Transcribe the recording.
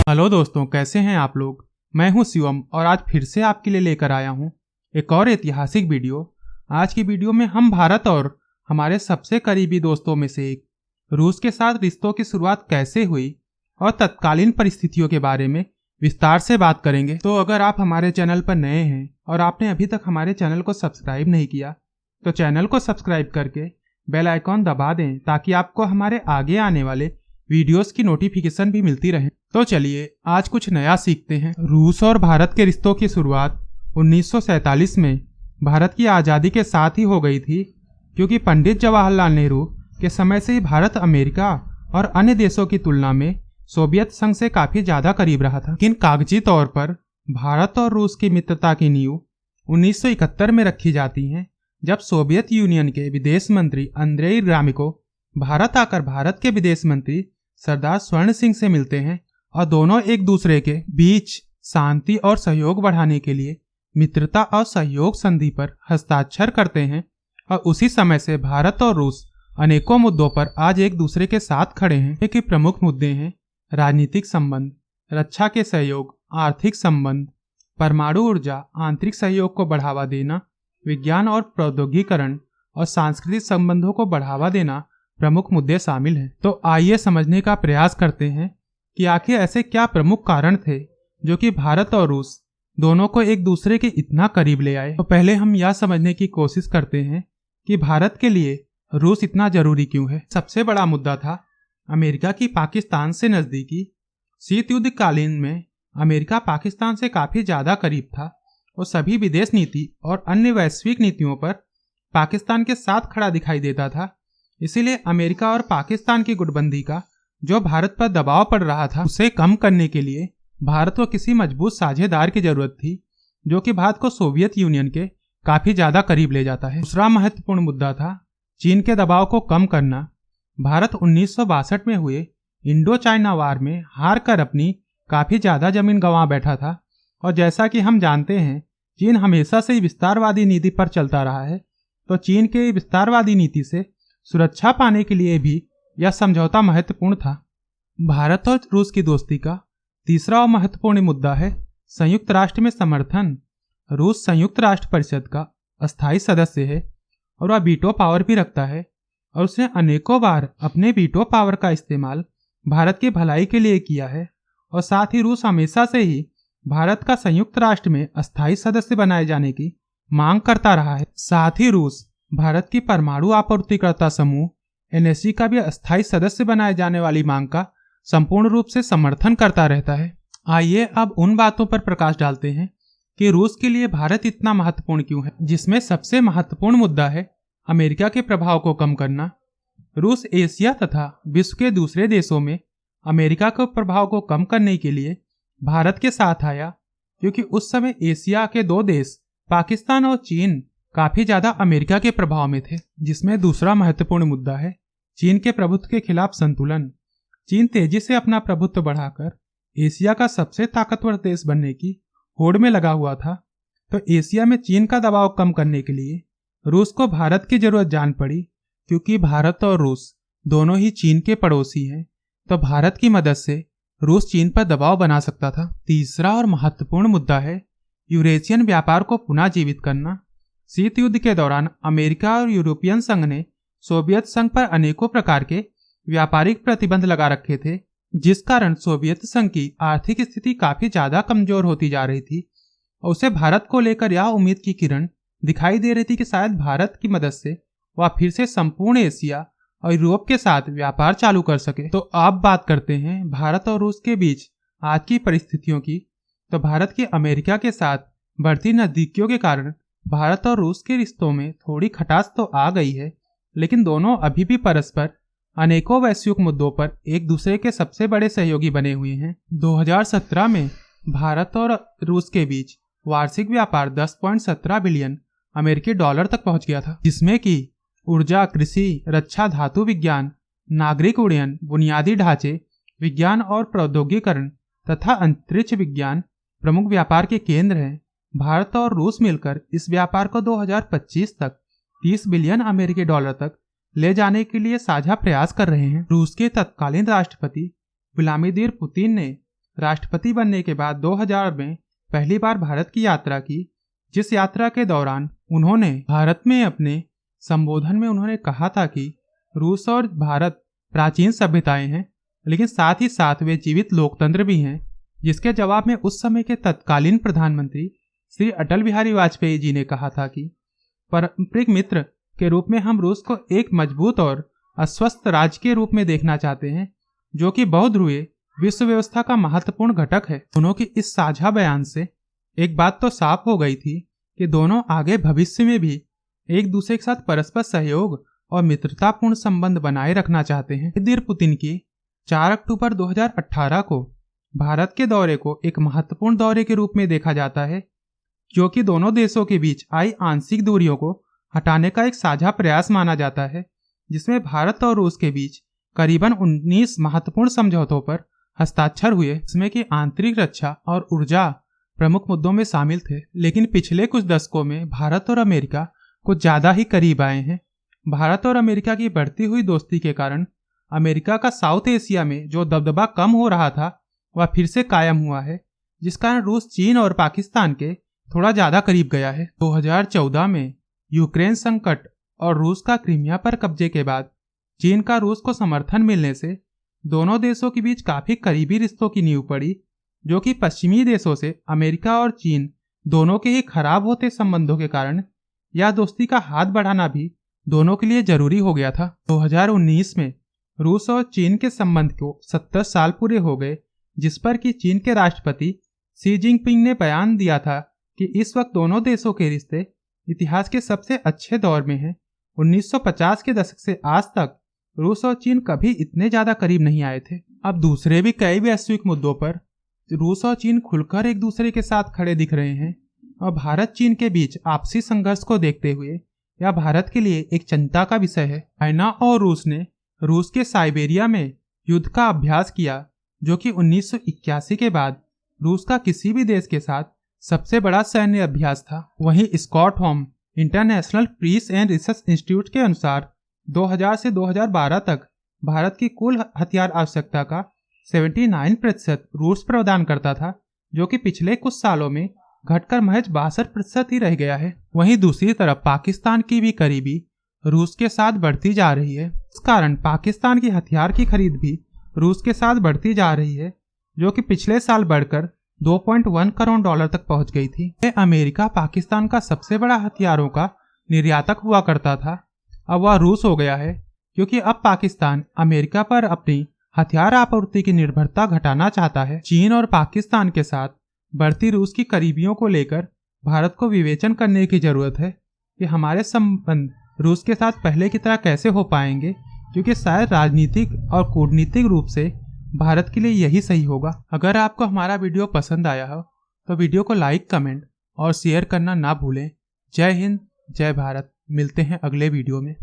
Hello दोस्तों, कैसे हैं आप लोग। मैं हूं शिवम और आज फिर से आपके लिए लेकर आया हूं एक और ऐतिहासिक वीडियो। आज की वीडियो में हम भारत और हमारे सबसे करीबी दोस्तों में से एक रूस के साथ रिश्तों की शुरुआत कैसे हुई और तत्कालीन परिस्थितियों के बारे में विस्तार से बात करेंगे। तो अगर आप हमारे चैनल पर नए हैं और आपने अभी तक हमारे चैनल को सब्सक्राइब नहीं किया तो चैनल को सब्सक्राइब करके बेल आइकॉन दबा दें ताकि आपको हमारे आगे आने वाले वीडियोस की नोटिफिकेशन भी मिलती रहे। तो चलिए आज कुछ नया सीखते हैं। रूस और भारत के रिश्तों की शुरुआत 1947 में भारत की आज़ादी के साथ ही हो गई थी, क्योंकि पंडित जवाहरलाल नेहरू के समय से ही भारत अमेरिका और अन्य देशों की तुलना में सोवियत संघ से काफी ज्यादा करीब रहा था। लेकिन कागजी तौर पर भारत और रूस की मित्रता की नींव 1971 में रखी जाती है, जब सोवियत यूनियन के विदेश मंत्री अंद्रेई ग्रामिको भारत आकर भारत के विदेश मंत्री सरदार स्वर्ण सिंह से मिलते हैं और दोनों एक दूसरे के बीच शांति और सहयोग बढ़ाने के लिए मित्रता और सहयोग संधि पर हस्ताक्षर करते हैं। और उसी समय से भारत और रूस अनेकों मुद्दों पर आज एक दूसरे के साथ खड़े हैं। एक प्रमुख मुद्दे हैं राजनीतिक संबंध, रक्षा के सहयोग, आर्थिक संबंध, परमाणु ऊर्जा, आंतरिक सहयोग को बढ़ावा देना, विज्ञान और प्रौद्योगिकीकरण और सांस्कृतिक संबंधों को बढ़ावा देना प्रमुख मुद्दे शामिल हैं। तो आइए समझने का प्रयास करते हैं कि आखिर ऐसे क्या प्रमुख कारण थे जो कि भारत और रूस दोनों को एक दूसरे के इतना करीब ले आए। तो पहले हम यह समझने की कोशिश करते हैं कि भारत के लिए रूस इतना जरूरी क्यों है। सबसे बड़ा मुद्दा था अमेरिका की पाकिस्तान से नजदीकी। शीत युद्ध कालीन में अमेरिका पाकिस्तान से काफी ज्यादा करीब था और सभी विदेश नीति और अन्य वैश्विक नीतियों पर पाकिस्तान के साथ खड़ा दिखाई देता था। इसीलिए अमेरिका और पाकिस्तान की गुटबंदी का जो भारत पर दबाव पड़ रहा था, उसे कम करने के लिए भारत को किसी मजबूत साझेदार की जरूरत थी, जो कि भारत को सोवियत यूनियन के काफी ज्यादा करीब ले जाता है। दूसरा महत्वपूर्ण मुद्दा था चीन के दबाव को कम करना। भारत 1962 में हुए इंडो चाइना वार में हार कर अपनी काफी ज्यादा जमीन गंवा बैठा था, और जैसा कि हम जानते हैं चीन हमेशा से विस्तारवादी नीति पर चलता रहा है। तो चीन के विस्तारवादी नीति से सुरक्षा पाने के लिए भी यह समझौता महत्वपूर्ण था। भारत और रूस की दोस्ती का तीसरा और महत्वपूर्ण मुद्दा है संयुक्त राष्ट्र में समर्थन। रूस संयुक्त राष्ट्र परिषद का अस्थायी सदस्य है और वह वीटो पावर भी रखता है, और उसने अनेकों बार अपने वीटो पावर का इस्तेमाल भारत की भलाई के लिए किया है। और साथ ही रूस हमेशा से ही भारत का संयुक्त राष्ट्र में अस्थायी सदस्य बनाए जाने की मांग करता रहा है। साथ ही रूस भारत की परमाणु आपूर्तिकर्ता समूह एनएसजी का भी अस्थायी सदस्य बनाए जाने वाली मांग का संपूर्ण रूप से समर्थन करता रहता है। आइए अब उन बातों पर प्रकाश डालते हैं कि रूस के लिए भारत इतना महत्वपूर्ण क्यों है, जिसमें सबसे महत्वपूर्ण मुद्दा है अमेरिका के प्रभाव को कम करना। रूस एशिया तथा विश्व के दूसरे देशों में अमेरिका के प्रभाव को कम करने के लिए भारत के साथ आया, क्योंकि उस समय एशिया के दो देश पाकिस्तान और चीन काफी ज्यादा अमेरिका के प्रभाव में थे। जिसमें दूसरा महत्वपूर्ण मुद्दा है चीन के प्रभुत्व के खिलाफ संतुलन। चीन तेजी से अपना प्रभुत्व बढ़ाकर एशिया का सबसे ताकतवर देश बनने की होड़ में लगा हुआ था। तो एशिया में चीन का दबाव कम करने के लिए रूस को भारत की जरूरत जान पड़ी, क्योंकि भारत और रूस दोनों ही चीन के पड़ोसी हैं। तो भारत की मदद से रूस चीन पर दबाव बना सकता था। तीसरा और महत्वपूर्ण मुद्दा है यूरेशियन व्यापार को पुनः जीवित करना। शीत युद्ध के दौरान अमेरिका और यूरोपियन संघ ने सोवियत संघ पर अनेकों प्रकार के व्यापारिक प्रतिबंध लगा रखे थे, जिस कारण सोवियत संघ की आर्थिक स्थिति काफी ज्यादा कमजोर होती जा रही थी। और उसे भारत को लेकर यह उम्मीद की किरण दिखाई दे रही थी कि शायद भारत की मदद से वह फिर से संपूर्ण एशिया और यूरोप के साथ व्यापार चालू कर सके। तो अब बात करते हैं भारत और रूस के बीच आज की परिस्थितियों की। तो भारत की अमेरिका के साथ बढ़ती नजदीकियों के कारण भारत और रूस के रिश्तों में थोड़ी खटास तो आ गई है, लेकिन दोनों अभी भी परस्पर अनेकों वैश्विक मुद्दों पर एक दूसरे के सबसे बड़े सहयोगी बने हुए हैं। 2017 में भारत और रूस के बीच वार्षिक व्यापार 10.17 बिलियन अमेरिकी डॉलर तक पहुंच गया था, जिसमें कि ऊर्जा, कृषि, रक्षा, धातु विज्ञान, नागरिक उड्डयन, बुनियादी ढांचे, विज्ञान और प्रौद्योगिकीकरण तथा अंतरिक्ष विज्ञान प्रमुख व्यापार के केंद्र हैं। भारत और रूस मिलकर इस व्यापार को 2025 तक 30 बिलियन अमेरिकी डॉलर तक ले जाने के लिए साझा प्रयास कर रहे हैं। रूस के तत्कालीन राष्ट्रपति व्लादिमीर पुतिन ने राष्ट्रपति बनने के बाद 2000 में पहली बार भारत की यात्रा की, जिस यात्रा के दौरान उन्होंने भारत में अपने संबोधन में उन्होंने कहा था कि रूस और भारत प्राचीन सभ्यताएं हैं, लेकिन साथ ही साथ वे जीवित लोकतंत्र भी हैं, जिसके जवाब में उस समय के तत्कालीन प्रधानमंत्री श्री अटल बिहारी वाजपेयी जी ने कहा था कि पारंपरिक मित्र के रूप में हम रूस को एक मजबूत और अस्वस्थ राज्य के रूप में देखना चाहते हैं, जो कि बहुध्रुवीय विश्व व्यवस्था का महत्वपूर्ण घटक है। दोनों की इस साझा बयान से एक बात तो साफ हो गई थी कि दोनों आगे भविष्य में भी एक दूसरे के साथ परस्पर सहयोग और मित्रतापूर्ण संबंध बनाए रखना चाहते हैं। व्लादिमीर पुतिन की 4 अक्टूबर 2018 को भारत के दौरे को एक महत्वपूर्ण दौरे के रूप में देखा जाता है, जो कि दोनों देशों के बीच आई आंशिक दूरियों को हटाने का एक साझा प्रयास माना जाता है, जिसमें भारत और रूस के बीच करीबन 19 महत्वपूर्ण समझौतों पर हस्ताक्षर हुए, जिसमें कि आंतरिक रक्षा और ऊर्जा प्रमुख मुद्दों में शामिल थे। लेकिन पिछले कुछ दशकों में भारत और अमेरिका कुछ ज्यादा ही करीब आए हैं। भारत और अमेरिका की बढ़ती हुई दोस्ती के कारण अमेरिका का साउथ एशिया में जो दबदबा कम हो रहा था वह फिर से कायम हुआ है, जिस कारण रूस चीन और पाकिस्तान के थोड़ा ज्यादा करीब गया है। 2014 में यूक्रेन संकट और रूस का क्रीमिया पर कब्जे के बाद चीन का रूस को समर्थन मिलने से दोनों देशों के बीच काफी करीबी रिश्तों की नींव पड़ी, जो कि पश्चिमी देशों से अमेरिका और चीन दोनों के ही खराब होते संबंधों के कारण यह दोस्ती का हाथ बढ़ाना भी दोनों के लिए जरूरी हो गया था। 2019 में रूस और चीन के संबंध को 70 साल पूरे हो गए, जिस पर कि चीन के राष्ट्रपति शी जिनपिंग ने बयान दिया था कि इस वक्त दोनों देशों के रिश्ते इतिहास के सबसे अच्छे दौर में हैं। 1950 के दशक से आज तक रूस और चीन कभी इतने ज्यादा करीब नहीं आए थे। अब दूसरे भी कई वैश्विक मुद्दों पर रूस और चीन खुलकर एक दूसरे के साथ खड़े दिख रहे हैं, और भारत चीन के बीच आपसी संघर्ष को देखते हुए यह भारत के लिए एक चिंता का विषय है। चाइना और रूस ने रूस के साइबेरिया में युद्ध का अभ्यास किया, जो कि 1981 के बाद रूस का किसी भी देश के साथ सबसे बड़ा सैन्य अभ्यास था। वहीं Stockholm International Peace and Research Institute के अनुसार 2000 से 2012 तक भारत की कुल हथियार आवश्यकता का 79% रूस प्रदान करता था, जो कि पिछले कुछ सालों में घटकर महज 62% ही रह गया है। वहीं दूसरी तरफ पाकिस्तान की भी करीबी रूस के साथ बढ़ती जा रही है। इस कारण पाकिस्तान की हथियार की खरीद भी रूस के साथ बढ़ती जा रही है, जो कि पिछले साल बढ़कर $2.1 करोड़ तक पहुंच गई थी। अमेरिका पाकिस्तान का सबसे बड़ा हथियारों का निर्यातक हुआ करता था, अब वह रूस हो गया है, क्योंकि अब पाकिस्तान अमेरिका पर अपनी हथियार आपूर्ति की निर्भरता घटाना चाहता है। चीन और पाकिस्तान के साथ बढ़ती रूस की करीबियों को लेकर भारत को विवेचन करने की जरूरत है कि हमारे संबंध रूस के साथ पहले की तरह कैसे हो पाएंगे, क्योंकि शायद राजनीतिक और कूटनीतिक रूप से भारत के लिए यही सही होगा। अगर आपको हमारा वीडियो पसंद आया हो तो वीडियो को लाइक, कमेंट और शेयर करना ना भूलें। जय हिंद, जय भारत। मिलते हैं अगले वीडियो में।